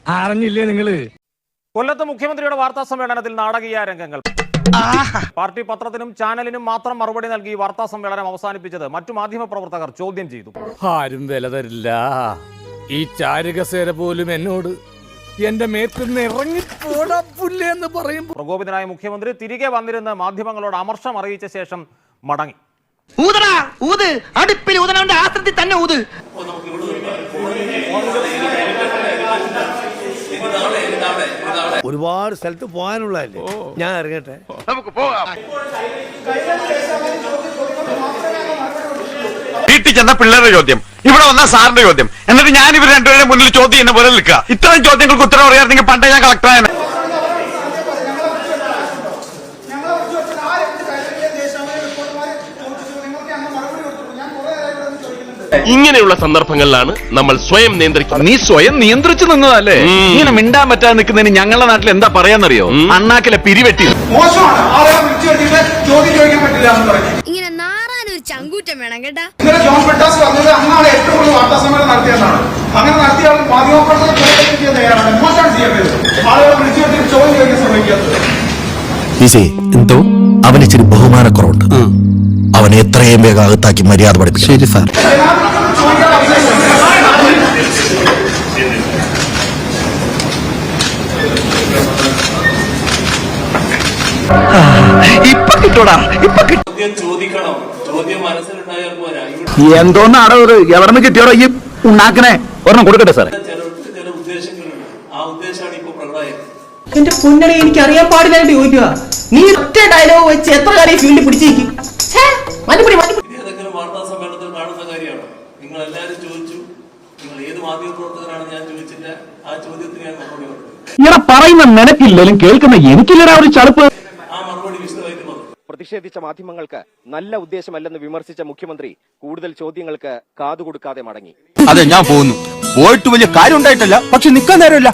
അറിഞ്ഞില്ലേ നിങ്ങള്? കൊല്ലത്ത് മുഖ്യമന്ത്രിയുടെ വാർത്താ സമ്മേളനത്തിൽ നാടകീയ രംഗങ്ങൾ. പാർട്ടി പത്രത്തിനും ചാനലിനും മാത്രം മറുപടി നൽകി വാർത്താ സമ്മേളനം അവസാനിപ്പിച്ചത് മറ്റു മാധ്യമ പ്രവർത്തകർ ചോദ്യം ചെയ്തു. ആരും വില തരില്ല. ഈ ചാരുകസേര പോലും എന്നോട് എന്റെ മേത്തുനിന്ന് ഇറങ്ങിപ്പോടപ്പുല്ലേ എന്ന് പറയും. പ്രകോപിതനായ മുഖ്യമന്ത്രി തിരികെ വന്നിരുന്ന് മാധ്യമങ്ങളോട് അമർഷം അറിയിച്ച ശേഷം മടങ്ങി. അടുപ്പിൽ ഊതനവന്റെ ആശ്രത്തിൽ തന്നെ ഊത്. ഒരുപാട് സ്ഥലത്ത് പോകാനുള്ളതല്ലേ, ഞാൻ ഇറങ്ങട്ടെ, നമുക്ക് പോകാം. വീട്ടിൽ ചെന്ന പിള്ളേരുടെ ചോദ്യം, ഇവിടെ വന്ന സാറിന്റെ ചോദ്യം, എന്നിട്ട് ഞാൻ ഇവർ രണ്ടുപേരുടെ മുന്നിൽ ചോദ്യം ചെയ്യുന്ന പോലെ നിൽക്കുക. ഇത്തരം ചോദ്യങ്ങൾക്ക് ഉത്തരം അറിയാമെങ്കിൽ പണ്ടേ ഞാൻ കളക്ടറായ. ഇങ്ങനെയുള്ള സന്ദർഭങ്ങളിലാണ് നമ്മൾ സ്വയം നിയന്ത്രിക്കുന്നത്. നീ സ്വയം നിയന്ത്രിച്ചു നിന്നതല്ലേ? ഇങ്ങനെ മിണ്ടാൻ പറ്റാതെ നിൽക്കുന്നതിന് ഞങ്ങളുടെ നാട്ടിൽ എന്താ പറയാന്നറിയോ? അണ്ണാക്കിലെ പിരിവെട്ടി. ഇങ്ങനെ നാറാനൊരു ചങ്കൂറ്റം വേണം കേട്ടാ. എന്തോ അവനിച്ചിരി ബഹുമാനക്കുറവുണ്ട്. അവനെ എത്രയും വേഗം അകത്താക്കി മര്യാദ പഠിപ്പിക്കും. ശരി സാർ. ഇപ്പൊ കിട്ടൂടാ, ഇപ്പൊ ചോദിക്കണം, ചോദ്യം മനസ്സിലുണ്ടായാൽ പോരാ. എന്തോന്നാടോ എവിടെ നിന്ന് കിട്ടിയോടോ ഈ ഉണ്ടാക്കണേ? ഒരെണ്ണം കൊടുക്കട്ടെ സാർ. ചില ഉദ്ദേശങ്ങളുണ്ട്, ആ ഉദ്ദേശമാണ് ഇപ്പൊ പ്രകടമായത്. എന്റെ പൊന്നണി, എനിക്ക് അറിയാൻ പാടില്ലായിട്ട് ചോദിക്കുക. നീ ഒറ്റ ഡയലോഗ് വെച്ച് എത്ര കാര്യം ഫീൽഡിൽ പിടിച്ചേക്കും. ഏതെങ്കിലും വാർത്താ സമ്മേളനത്തിൽ കാണുന്ന കാര്യമാണ്. നിങ്ങൾ എല്ലാവരും ചോദിച്ചു, നിങ്ങൾ ഏത് മാധ്യമ പ്രവർത്തകരാണ് ഞാൻ ചോദിച്ചില്ല. ആ ചോദ്യത്തിന് ഞാൻ മറുപടി കൊടുത്തു. ഇങ്ങനെ പറയുന്ന നിനക്കില്ലെങ്കിലും കേൾക്കുന്ന എനിക്കില്ലടാ ഒരു ചടുപ്പ്. ആ മറുപടി വിശദമായിട്ട് പറഞ്ഞു. പ്രതിഷേധിച്ച മാധ്യമങ്ങൾക്ക് നല്ല ഉദ്ദേശമല്ലെന്ന് വിമർശിച്ച മുഖ്യമന്ത്രി കൂടുതൽ ചോദ്യങ്ങൾക്ക് കാതുകൊടുക്കാതെ മടങ്ങി. അതെ, ഞാൻ പോകുന്നു. പോയിട്ട് വലിയ കാര്യം ഉണ്ടായിട്ടല്ല, പക്ഷെ നിൽക്കാൻ നേരമില്ല.